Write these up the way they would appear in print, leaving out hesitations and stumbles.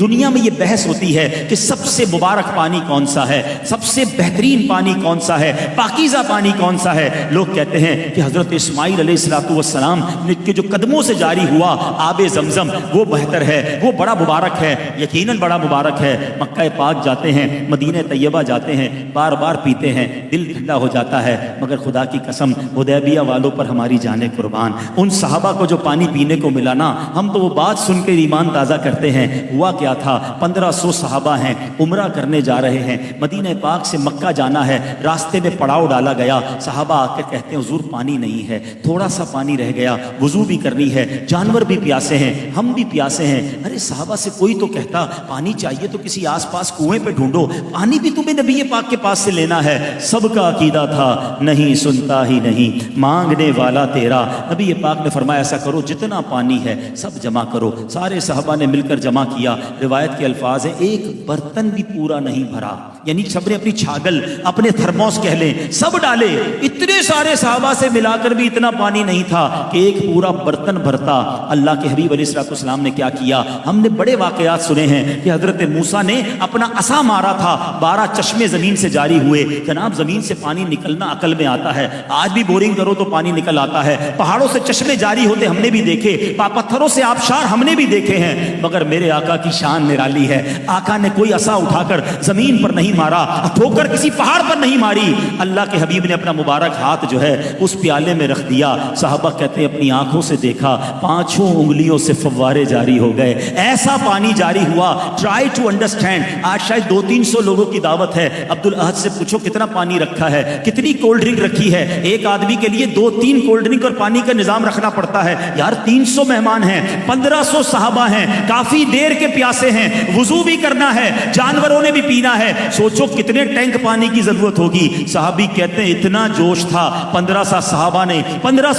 دنیا میں یہ بحث ہوتی ہے کہ سب سے مبارک پانی کون سا ہے، سب سے بہترین پانی کون سا ہے، پاکیزہ پانی کون سا ہے۔ لوگ کہتے ہیں کہ حضرت اسماعیل علیہ السلام کے جو قدموں سے جاری ہوا آب زمزم وہ بہتر ہے، وہ بڑا مبارک ہے، یقیناً بڑا مبارک ہے۔ مکہ پاک جاتے ہیں، مدینہ طیبہ جاتے ہیں، بار بار پیتے ہیں، دل ٹھنڈا ہو جاتا ہے، مگر خدا کی قسم حدیبیہ والوں پر ہماری جانیں قربان، ان صحابہ کو جو پانی پینے کو ملا نا، ہم تو وہ بات سن کے ایمان تازہ کرتے ہیں۔ ہوا کیا تھا، 1500 صحابہ ہیں، عمرہ کرنے جا رہے ہیں، مدینہ پاک سے مکہ جانا ہے، راستے میں پڑاؤ ڈالا گیا، صحابہ آ کے کہتے ہیں حضور پانی نہیں ہے، تھوڑا سا پانی رہ گیا، وضو بھی کرنی ہے، جانور بھی پیاسے ہیں، ہم بھی پیاسے ہیں۔ ارے صحابہ سے کوئی تو کہتا پانی چاہیے تو کسی آس پاس کنویں پہ ڈھونڈو، پانی بھی تمہیں نبی پاک کے پاس سے لینا ہے۔ سب کا عقیدہ تھا نہیں سنتا ہی نہیں، مانگنے والا تیرا۔ نبی پاک نے فرمایا ایسا کرو جتنا پانی ہے سب جمع کرو۔ سارے صحابہ نے مل کر جمع کیا۔ روایت کے الفاظ ہیں ایک برتن بھی پورا نہیں بھرا، یعنی سب نے اپنی چھاگل اپنے تھرموس کہہ لیں سب ڈالے، اتنے سارے صحابہ سے ملا کر بھی اتنا پانی نہیں تھا کہ ایک پورا برتن بھرتا۔ اللہ کے حبیب علیہ السلام نے کیا کیا، ہم نے بڑے واقعات سنے ہیں کہ حضرت موسیٰ نے اپنا عصا مارا تھا، 12 چشمے زمین سے جاری ہوئے۔ جناب زمین سے پانی نکلنا عقل میں آتا ہے، آج بھی بورنگ کرو تو پانی نکل آتا ہے، پہاڑوں سے چشمے جاری ہوتے ہم نے بھی دیکھے، پتھروں سے آبشار ہم نے بھی دیکھے ہیں، مگر میرے آقا کی شان نرالی ہے۔ آقا نے کوئی عصا اٹھا کر زمین پر نہیں مارا، ٹھوکر کسی پہاڑ پر نہیں ماری، اللہ کے حبیب نے اپنا مبارک ہاتھ جو ہے اس پیالے میں رکھ دیا۔ صحابہ کہتے ہیں اپنی آنکھوں سے دیکھا، 5 انگلیوں سے فوارے جاری ہو گئے، ایسا پانی جاری ہوا۔ ٹرائی ٹو انڈرسٹینڈ، آج شاید 200-300 لوگوں کی دعوت ہے، عبد الاحد سے پوچھو کتنا پانی رکھا ہے، کتنی کولڈ ڈرنک رکھی ہے، ایک آدمی کے لیے 2-3 کولڈ ڈرنک اور پانی کا نظام رکھنا پڑتا ہے۔ یار 300 مہمان ہیں، 1500 صحابہ ہیں، کافی دیر کے پیاسے ہیں، وضو بھی کرنا ہے، جانوروں نے بھی پینا ہے، سوچو کتنے ٹینک پانی کی ضرورت ہوگی۔ صحابی کہتے ہیں اتنا جوش تھا، 1500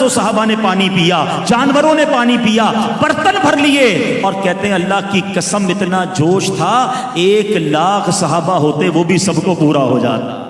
صحابہ نے پانی پیا، جانوروں نے پانی پیا، برتن بھر لیے، اور کہتے ہیں اللہ کی قسم اتنا جوش تھا 1,00,000 صحابہ ہوتے وہ بھی سب کو پورا ہو جاتا۔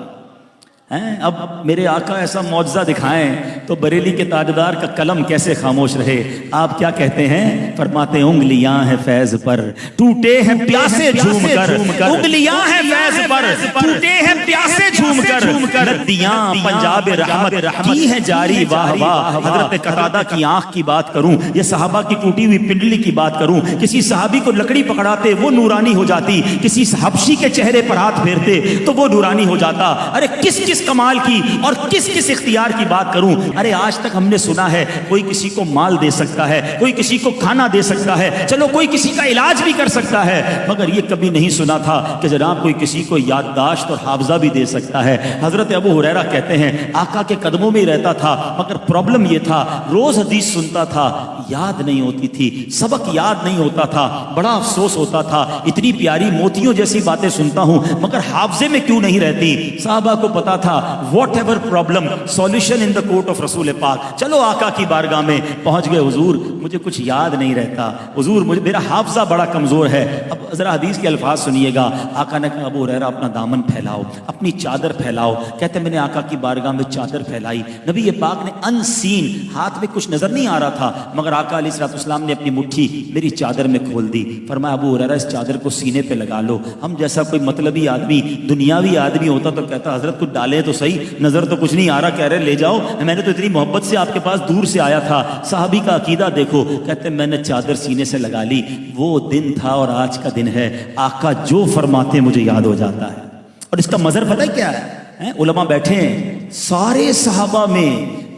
اب میرے آقا ایسا معجزہ دکھائیں تو بریلی کے تاجدار کا قلم کیسے خاموش رہے۔ آپ کیا کہتے ہیں، فرماتے ہیں انگلیاں ہیں فیض پر ٹوٹے ہیں پیاسے جھوم کر، انگلیاں ہیں فیض پر ٹوٹے ہیں پیاسے جھوم کر، ندیاں پنجاب رحمت کی ہیں جاری واہ واہ۔ حضرت قتادہ کی آنکھ کی بات کروں یا صحابہ کی ٹوٹی ہوئی پنڈلی کی بات کروں، کسی صحابی کو لکڑی پکڑاتے وہ نورانی ہو جاتی، کسی حبشی کے چہرے پر ہاتھ پھیرتے تو وہ نورانی ہو جاتا۔ ارے کس کمال کی اور کس اختیار کی بات کروں۔ ارے آج تک ہم نے سنا ہے کوئی کسی کو مال دے سکتا ہے، کوئی کسی کو کھانا دے سکتا ہے، چلو کوئی کسی کا علاج بھی کر سکتا ہے، مگر یہ کبھی نہیں سنا تھا کہ جناب کوئی کسی کو یادداشت اور حافظہ بھی دے سکتا ہے۔ حضرت ابو ہریرہ کہتے ہیں آقا کے قدموں میں ہی رہتا تھا، مگر پرابلم یہ تھا روز حدیث سنتا تھا، یاد نہیں ہوتی تھی، سبق یاد نہیں ہوتا تھا، بڑا افسوس ہوتا تھا، اتنی پیاری موتیوں جیسی باتیں سنتا ہوں مگر حافظے میں کیوں نہیں رہتی۔ صحابہ کو پتا تھا what ever problem solution in the court of رسول پاک۔ چلو آقا کی بارگاہ میں پہنچ گئے، حضور مجھے کچھ یاد نہیں رہتا، حضور میرا حافظہ بڑا کمزور ہے۔ اب ذرا حدیث کے الفاظ سنیے گا، آقا نے کہا ابو ہریرہ اپنا دامن پھیلاؤ، اپنی چادر پھیلاؤ۔ کہتے میں نے آقا کی بارگاہ میں چادر پھیلائی، نبی پاک نے ان سین، ہاتھ میں کچھ نظر نہیں آ رہا تھا مگر آقا علیہ السلام نے اپنی مٹھی میری چادر میں کھول دی، فرمایا ابو ہریرہ اس چادر کو سینے پہ لگا لو۔ ہم جیسا کوئی مطلبی آدمی دنیاوی آدمی ہوتا تو کہتا حضرت کچھ ڈالے تو صحیح، نظر تو کچھ نہیں آ رہا، کہہ رہے لے جاؤ، میں نے تو اتنی محبت سے آپ کے پاس دور سے آیا تھا۔ صحابی کا عقیدہ دیکھو، کہتے میں نے چادر سینے سے لگا لی، وہ دن تھا اور آج کا دن ہے، آقا جو فرماتے مجھے یاد ہو جاتا ہے۔ اور اس کا مظہر پتہ ہے کیا ہے، علماء بیٹھے ہیں، سارے صحابہ میں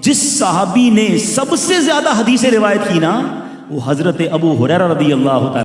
جس صحابی نے سب سے زیادہ حدیث روایت کی نا وہ حضرت ابو ہریرہ رضی اللہ تعالی